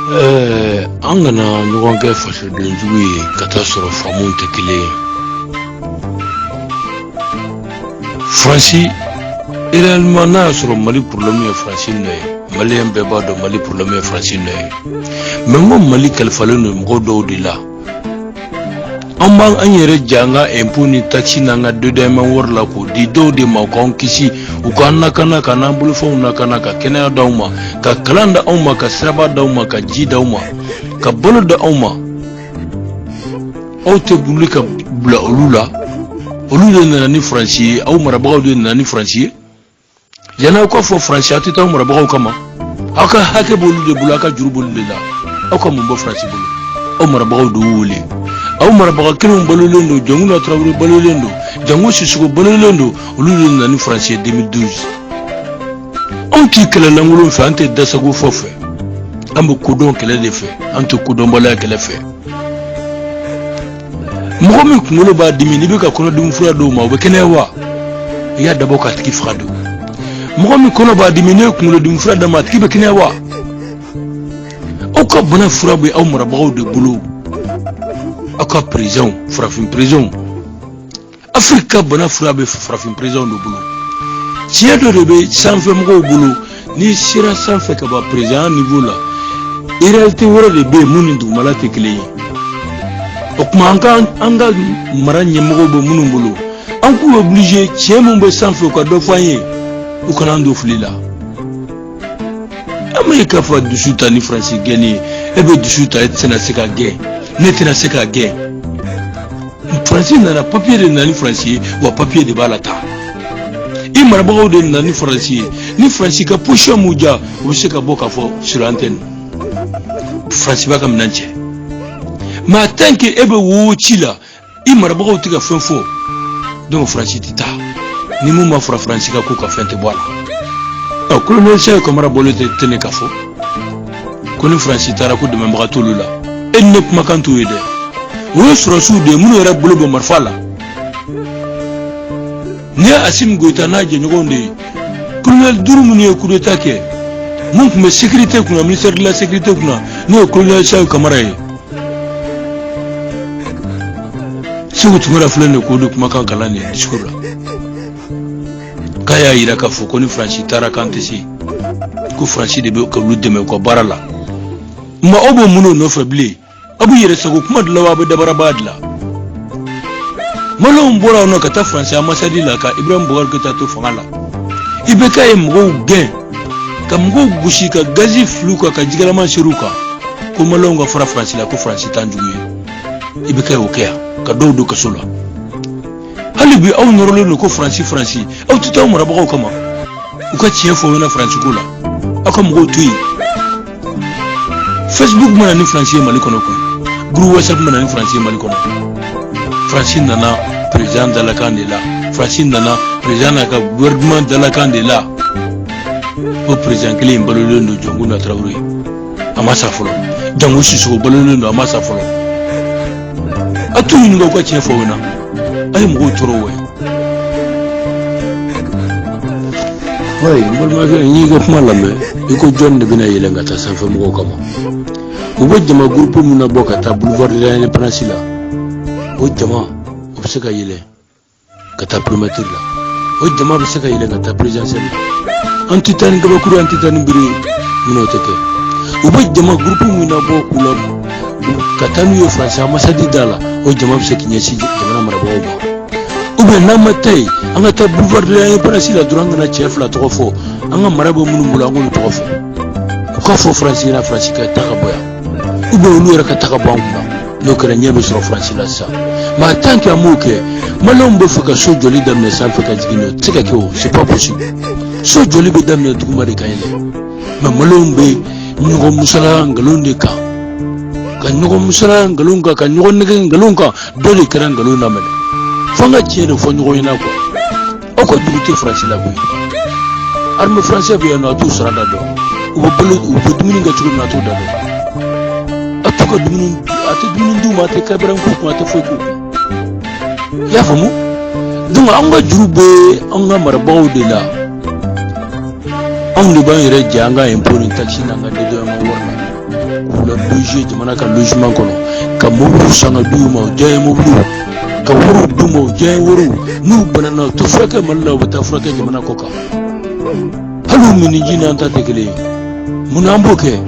An kana ɲɔgɔn kɛ fasoden jugu ye ka taa sɔrɔ faamuw tɛ kelen ye. Faransi réellement n'a y'a sɔrɔ Mali problème ye Faransi nɔ ye, Maliyɛn bɛɛ b'a dɔn Mali problème ye Faransi nɔ ye. Mais n ko Mali kalifalen don mɔgɔ dɔw de la. An b'an yɛrɛ ja an ka impôt ni taxe n'an ka dɔdɛmɛ wari la k'o di dɔw de ma k'an kisi u k'an lakana ka n'an bolofɛnw lakana ka kɛnɛya d'aw ma ka kalan d'aw ma ka siraba d'aw ma ka ji d'aw ma ka balo d'aw ma. Aw tɛ wuli ka bila olu la. Olu de nana ni Faransi ye, aw marabagaw de nana ni Faransi ye. Yan'aw ka fɔ Faransi a tɛ taa aw marabagaw kama. Aw ka hakɛ b'olu de bolo, aw ka juru b'olu de la. Aw ka mun bɔ Faransi bolo? Aw marabagaw de y'u wele. Aw marabaga kelenw balolen don, Jɔnkuna Tarawele balolen don, Jango Sissoco balolen don, olu de nana ni Faransi ye 2012. Anw t'i kɛlɛlankolon fɛ, an tɛ dasago fɔ fɛ. An bɛ kodɔn kɛlɛ de fɛ, an tɛ kodɔnbaliya kɛlɛ fɛ. Mɔgɔ min kunkolo b'a dimi n'i bɛ ka kɔnɔdimi fura d'o ma o bɛ kɛnɛya wa? I y'a dabɔ k'a tigi faga de. Mɔgɔ min kɔnɔ b'a dimi n'i ye kunkolodimi fura d'a ma a tigi bɛ kɛnɛya wa? Aw ka bana fura bɛ aw marabagaw de bolo. Aw ka prison, farafin prison. Afrique ka bana fura bɛ farafin prison de bolo. Tiɲɛ dɔ de bɛ sanfɛ mɔgɔw bolo n'i sera sanfɛ ka ban président niveau la. Réalité wɛrɛ de bɛ yen mun ni dugumala tɛ kelen ye. O kuma an ka mara ɲɛmɔgɔw bɛ minnu bolo an k'u obligé tiɲɛ mun bɛ sanfɛ u ka dɔ fɔ an ye u kana an don fili la. An ma ye k'a fɔ dusu ta ni Faransi gɛnni ye e bɛ dusu ta e tɛna se ka gɛn ne tɛna se ka gɛn. Faransi nana papier de nana ni Faransi ye wa papier de b'a la ta. I marabagaw de nana ni Faransi ye ni Faransi ka position m'u diya u bɛ se ka bɔ k'a fɔ sur antenne Faransi b'a ka minɛn cɛ. Mais tant que ebe wo ci la I marabagaw tɛ ka fɛn fɔ donc Faransi tɛ taa ni mun ma fara Faransi ka ko ka fɛn tɛ bɔ a la. Colonel Seku Kamara bɔlen tɛ ne ka fɔ ko ni Faransi taara ko dɛmɛbaga t'olu la e ni ne kumakan t'o ye dɛ. O ye sɔrɔsiw de ye minnu yɛrɛ bolo bɛ marifa la. Ni ye Assimi Goïta n'a jɛɲɔgɔnw de ye colonel duuru minnu ye coup d'état kɛ mun tun bɛ sécurité kunna ministère de la sécurité kunna n'o ye colonel Seku Kamara ye. Segu Tumara filɛ de k'o de kumakan kalan nin discours la k'a y'a yira k'a fɔ ko ni Faransi taara k'an tɛ se ko Faransi de bɛ k'olu dɛmɛ u ka baara la. Ma aw b'o mun nɔfɛ bilen aw bɛ yɛrɛ sago kuma de la wa aw bɛ dabarabaya de la. Maliyɛnw bɔra yan nɔ ka taa Faransi ambassade la ka Ibrahim Boubacar Keïta to fanga la. IBK ye mɔgɔw gɛn ka mɔgɔw gosi ka gazi fili u kan ka jigɛlama ser'u kan ko Maliyɛnw ka fara Faransi la ko Faransi t'an jugu ye. IBK y'o kɛ yan ka dɔw don kaso la. Hali bi aw nɔrɔlen don ko Faransi aw tɛ taa aw marabagaw kama u ka tiɲɛ fɔ aw ɲɛna Faransi ko la aw ka mɔgɔw to yen. Facebook mana ni Faransi ye Mali kɔnɔ koyi groupe WhatsApp mana ni Faransi ye Mali kɔnɔ. Faransi nana président dalakan de la Faransi nana président n'a ka gouvernement dalakan de la o président kelen in balolen don Jɔnkuna Tarawele a ma sa fɔlɔ Jango Sissoco balolen don a ma sa fɔlɔ. A t'u ɲininka u ka tiɲɛ fɔ aw ɲɛna a ye mɔgɔw tɔɔrɔ wa. N balimakɛ n y'i ka kuma lamɛn i ko jɔn de bɛna yɛlɛn ka taa sanfɛ mɔgɔw kama u bɛ jama groupe min na bɔ ka taa boulevard de l'Indépendance la o jama o bɛ se ka yɛlɛn ka taa primature la o jama bɛ se ka yɛlɛn ka taa présidentielle la an tɛ taa ni kabakuru an tɛ taa ni bere minnu tɛ kɛ u bɛ jama groupe min na bɔ k'u la ka taa n'u ye Faransi ambassade da la o jama bɛ se k'i ɲɛsin jamana marabagaw ma. Ou bien n'an ma taa yen an ka taa boulevard de l'Indépendance la dɔrɔn an kana cɛ fila tɔgɔ fɔ an ka mara bɛ minnu bolo an k'olu tɔgɔ fɔ u ka fɔ Faransi ɲɛna Faransi ka taa ka bɔ yan ou bien olu yɛrɛ ka taa ka bɔ an kunna n'o kɛra ɲɛ bɛ sɔrɔ Faransi la sisan. Mais tant que an m'o kɛ Maliyɛnw bɛ fɛ ka so jɔli daminɛ sanfɛ ka jigin o tɛ se ka kɛ o c'est pas possible. So jɔli bɛ daminɛ duguma de kan yɛlɛ mais Maliyɛnw bɛ ɲɔgɔn musala nkalon de kan ka ɲɔgɔn musala nkalon kan ka ɲɔgɔn nɛgɛ nkalon kan dɔ de kɛra nkalon lamɛnɛ fo an ka tiɲɛ de fɔ ɲɔgɔn ɲɛna quoi. Aw ka dugu tɛ Faransi la koyi armée française bɛ yan nɔ a t'u sarada dɔn u bɛ dumuni kɛ cogo min na a t'u da dɔn a t'u ka dumuni a tɛ dumuni d'u ma a tɛ kabaran k'u kun a tɛ foyi k'u kun i y'a faamu. Donc an ka juru bɛ an ka marabagaw de la anw de b'an yɛrɛ jɛ an ka impôt ni taxe n'an ka DDM wari la k'u la loger jamana ka logement kono ka mobile sanga duma jaay mobile ka woro duma jaay woro nu banana to fraka malla wata fraka jamana koka halu min jina anta tekele mun amboke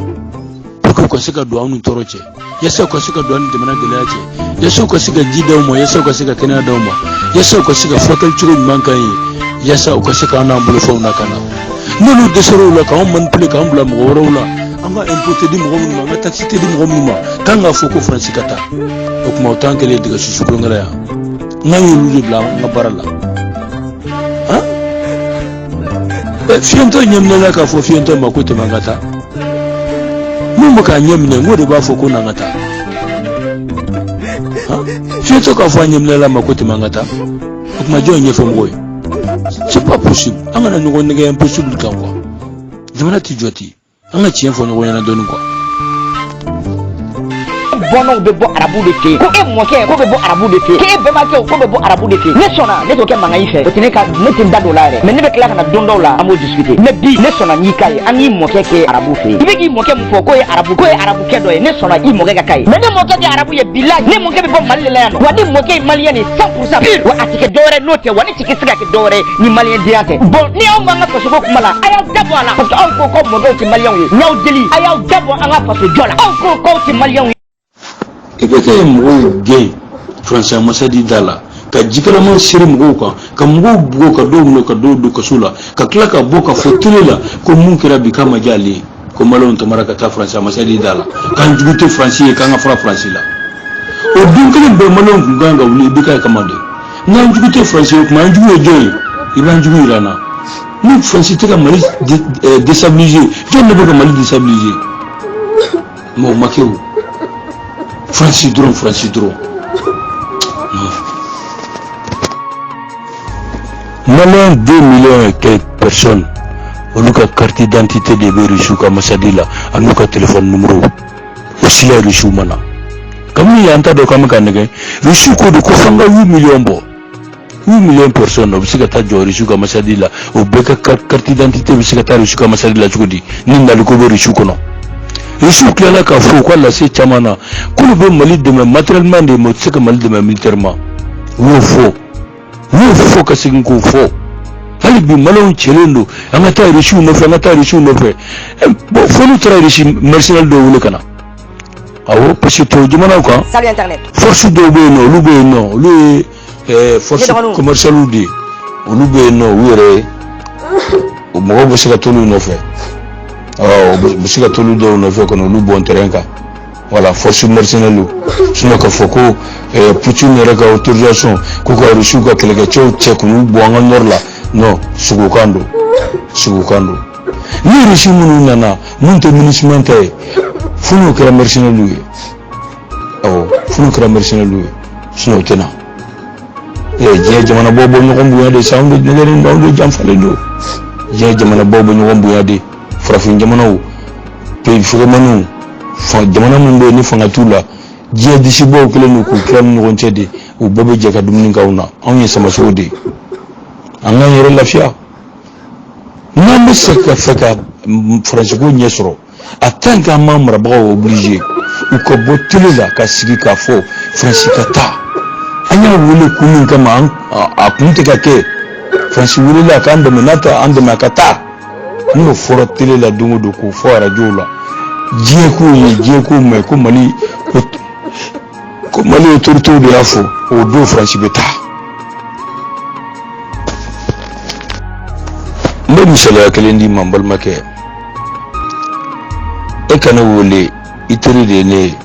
ko sika do anu toroche yasa ko sika do anu jamana gelache yasa ko sika jidaw mo yasa ko sika kena daw mo yasa ko sika fakal churu mankai yasa ko sika na ambulo fo na kana nonu desoro la ka man pele ka ambula mo woro la anga impoté di mo mo ma taxi di mo mo tanga fo ko franci kata o ko tanke le diga su ko ngala ya ngayu lu bla nga barala ha fiento nyamna la ka fo fiento makote mangata mumba ka nyamne ngode ba fo ko nangata ha fiento ka fo nyamne la makote mangata ko ma jonye fo ngoy c'est pas possible angana ngo nega impossible kan quoi jamana ti joti anga chien fo ngo yana donu quoi bono be bo arabu de ke ko e mo ke ko be bo arabu de ke ke be ma ke ko be bo arabu de ke ne sona ne to ke manga ife o tineka ne tin da dollar mais ne be kla kana dondo la amo discuter ne bi ne sona ni kai ani mo ke arabu fe ibe ki mo ke mo fo ko e arabu ke do ne sona i mo ke kai mais ne mo ke arabu ye billahi ne mo ke be bo malile la no wadi mo ke malien 100% wa atike dore note wani tike siga ke dore ni malien diate bon ni on manga ko so ko mala aya dabo ala parce que on ko mo do ti malien wi nyaw deli aya dabo anga parce que jola on ko ti malien ibeke mgo gay français masadi dala ka jikalama siri mgo ka mgo bugo ka do no ka do ka sula ka klaka boka fotulela ko mun kira bi kama jali ko malon to maraka ta français masadi dala kan jugute français ka nga fra français la o dunkele be malon nganga wuli bika kamande nan jugute français ko man jugo joy iban jugo irana ni français te ka mali déstabiliser to ne be ka mali déstabiliser mo makeu Francis Dron. Malin 2 millions et quelques personnes. On a carte d'identité de Berisou comme Massadila, on a téléphone numéro. Aussi là, Richou Mana. Comme il y a un tas de camarades, Richou Kodo Kofanga 8 millions bo. 8 millions de personnes, on sait que Richou comme Massadila, au Beka carte d'identité, on sait que Richou comme Massadila, Jodi, Ninda le Kobo Richou Kono. Richou Klala ka fo quoi la c'est chamana qu'on veut mali de matériellement de mots c'est que mali de militairement wo fo ka sing ko fo hali bi malon chelendo amata Richou no fe bon fo nous tra Richou mercenal do wule kana awo parce que to jumana ko salut internet force do be no lu force commercial di lu be no wure o mo bo se ka tonu no fe bisika tolu do no fe kono lu bon terrain ka voilà force mercenaire sino ka foko Poutine reka autorisation ko ko Richou ka keleke check lu bo ngor la no sugu kando ni Richou munu nana munte municipalité funu kra mercenaire lu sino tena je jamana bobo ñu bu yade sound de ngere ndaw jam fale do je jamana bobo ñu bu yade farafin jamana pe fugo manu fa jamana mun be ni fanga tula je disi bo kele no ko kram no gonchede o bobe je ka dumni kauna on yi sama sodi anga yere lafiya na musaka faka france go nyesro atanga mamra ba obligé ou ko botule la ka sigi ka fo france kata anya wule kunin kama a kunte ka ke france wule la ka ando menata ando makata no foro tele la dungo do ko fo radio la je ko me ko mali autorité de la fo o do france beta mbe misala kelendi mambal make e kana wole itiri de ne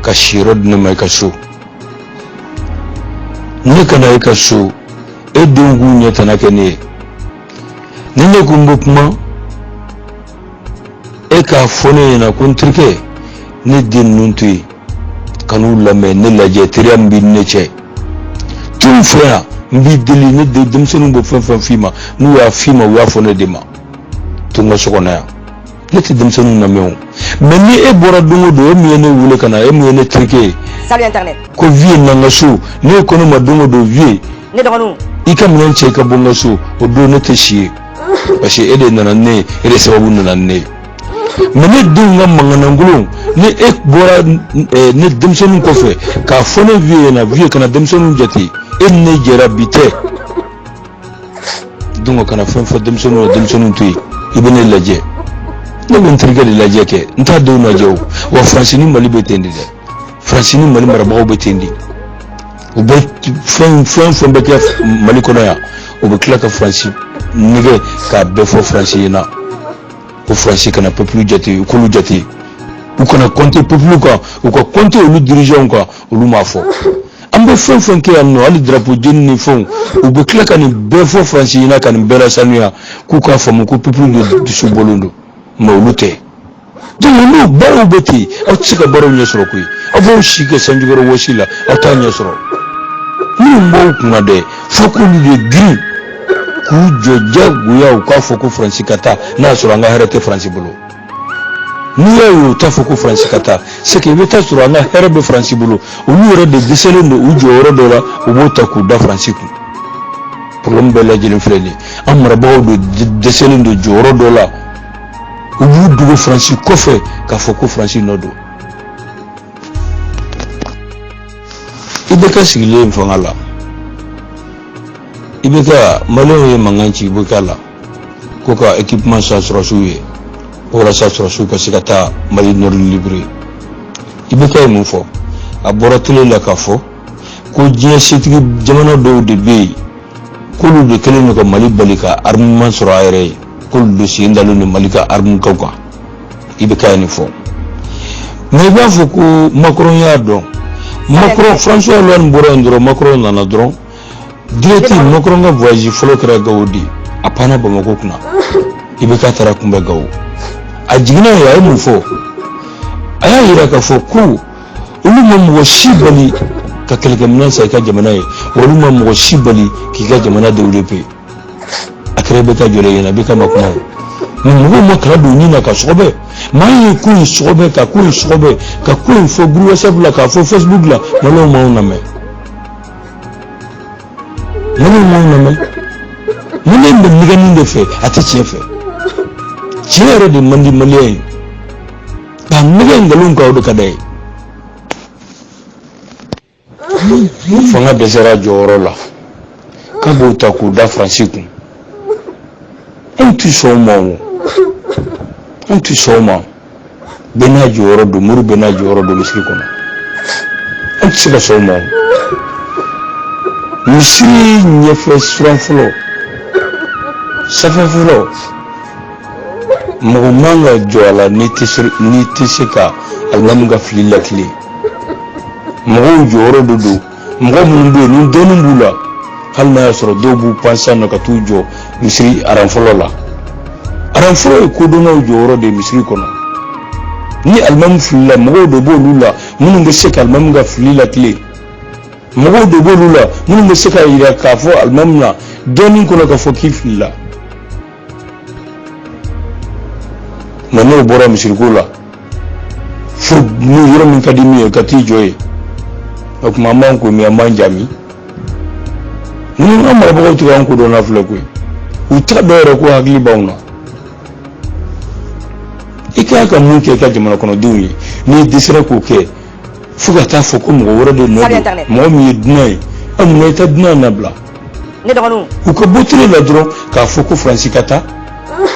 ka shirod ne mai ka so ne kana ka so e dungu ne tanake ne nene kumbu kuma e ka fone na kuntrike ne din nuntui kanu lame ne laje triam bin ne che tun fera mbi deli ne de demsenu bo fan fima nu ya fima wa fone dema tunga sokona ya leti demsenu na mew meni e bora dungo do mi ne wule kana e mi ne trike salut internet ko vie na ngasu ne kono ma dungo do vie ne donu ikam nan che ka bonga su o do ne te shi parce que ede nana ne ede sababu nana ne mene dunga mangana ngulu ni ek bora ne demsonu ko fe ka fone vie na vie kana demsonu jati en ne jera bite donc kana fon fo demsonu tuy ibene laje ne ben trigal laje ke nta do na jew wa francini mali betendi de francini mali marabo betendi o be fon be ke mali kono ya o be klaka franci nige ka be fo francina o franci kana peuple jati ko lu jati ou kana compter peuple quoi ou quoi compter le dirigeant quoi ou ma fo ambe fon ke anno ali drapeau jenni fon ou be klaka ni be fo francina kan bela sanuya ku ka fo ko peuple de subolondo mawlute donc lu baro beti o tsika baro nyesro kuy abo shike sanjugoro wasila ata nyesro ni mbo kuma de fokulu de gri ku joja guya ka foko franci kata na sura nga herete franci bolo ni yo ta foko franci kata c'est que beta sura nga herebe franci bolo o lu re de deselendo u joro dola o bota ku da franci ku problème bela jeli freni amra bawo de deselendo joro dola o bu du franci kofe ka foko franci nodo ibeka sigile mfangala ibeka malo ye manganchi bukala koka équipement sasrosuye ora sasrosu ka sikata mali nor libre ibeka mu fo aboratele la kafo ko je sitigi jamana do de be kulu de kelen ko mali balika armement sur aéré kulu de sindalu ni malika armu kawka ibeka ni fo mais ba fo ko Macron ya don Macron François Hollande borandro Macron nana dron direti Macron ga voyage folo kra gawdi apana ba mako kuna ibeka tara kumbe gaw ajigina ya mu fo aya ira ka fo ku ulu mo washibali ka kelga mnan sai ka jamana yi wulu mo washibali ki ga jamana da urepe akre beka jole yana beka makuma mo kra do ni na ka sobe mai ku sobe ka ku sobe ka ku fo groupe WhatsApp la ka fo Facebook la malo mo na me mune mbe de fe ati chefe chere de mandi malien ba mige ngalun ka odo kadai fanga desera joro la ka bota ku da franciku antu soma bena joro do muru bena joro do misri kono antu sila soma misri nyefe suranfolo safafolo mugumanga joala ni tisika alnamuga filila kili mugu joro dudu mugu mundu ni donu bula halna yasro dobu pansano ka tujo misri aranfolo la aranfolo ko dono joro de misri kono ni almamu filila mugu do bolula mununga seka almamuga filila kili mugu do bolula mununga seka ira kafo almamna doni kono ka fo kifila nanu bora misirkula fu nu yoro min kadimi kati joye ak mama ko mi amanjami nu amara bago tiga ko do na fle ko uta dore ko agli bawna ika ka mun ke ka jamana kono duwi ni disra ko ke fuga ta fo ko mo woro do no mo mi dinay am no ta dina na bla ne dogonu ko botire la dro ka fo ko franciscata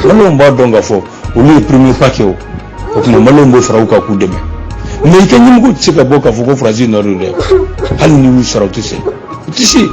malo mba donga fo le premier paquet o kuma malombo farauka ku deme mais kan nyimgo tsika boka fuko frazi na rude hal ni wi sarauti se tisi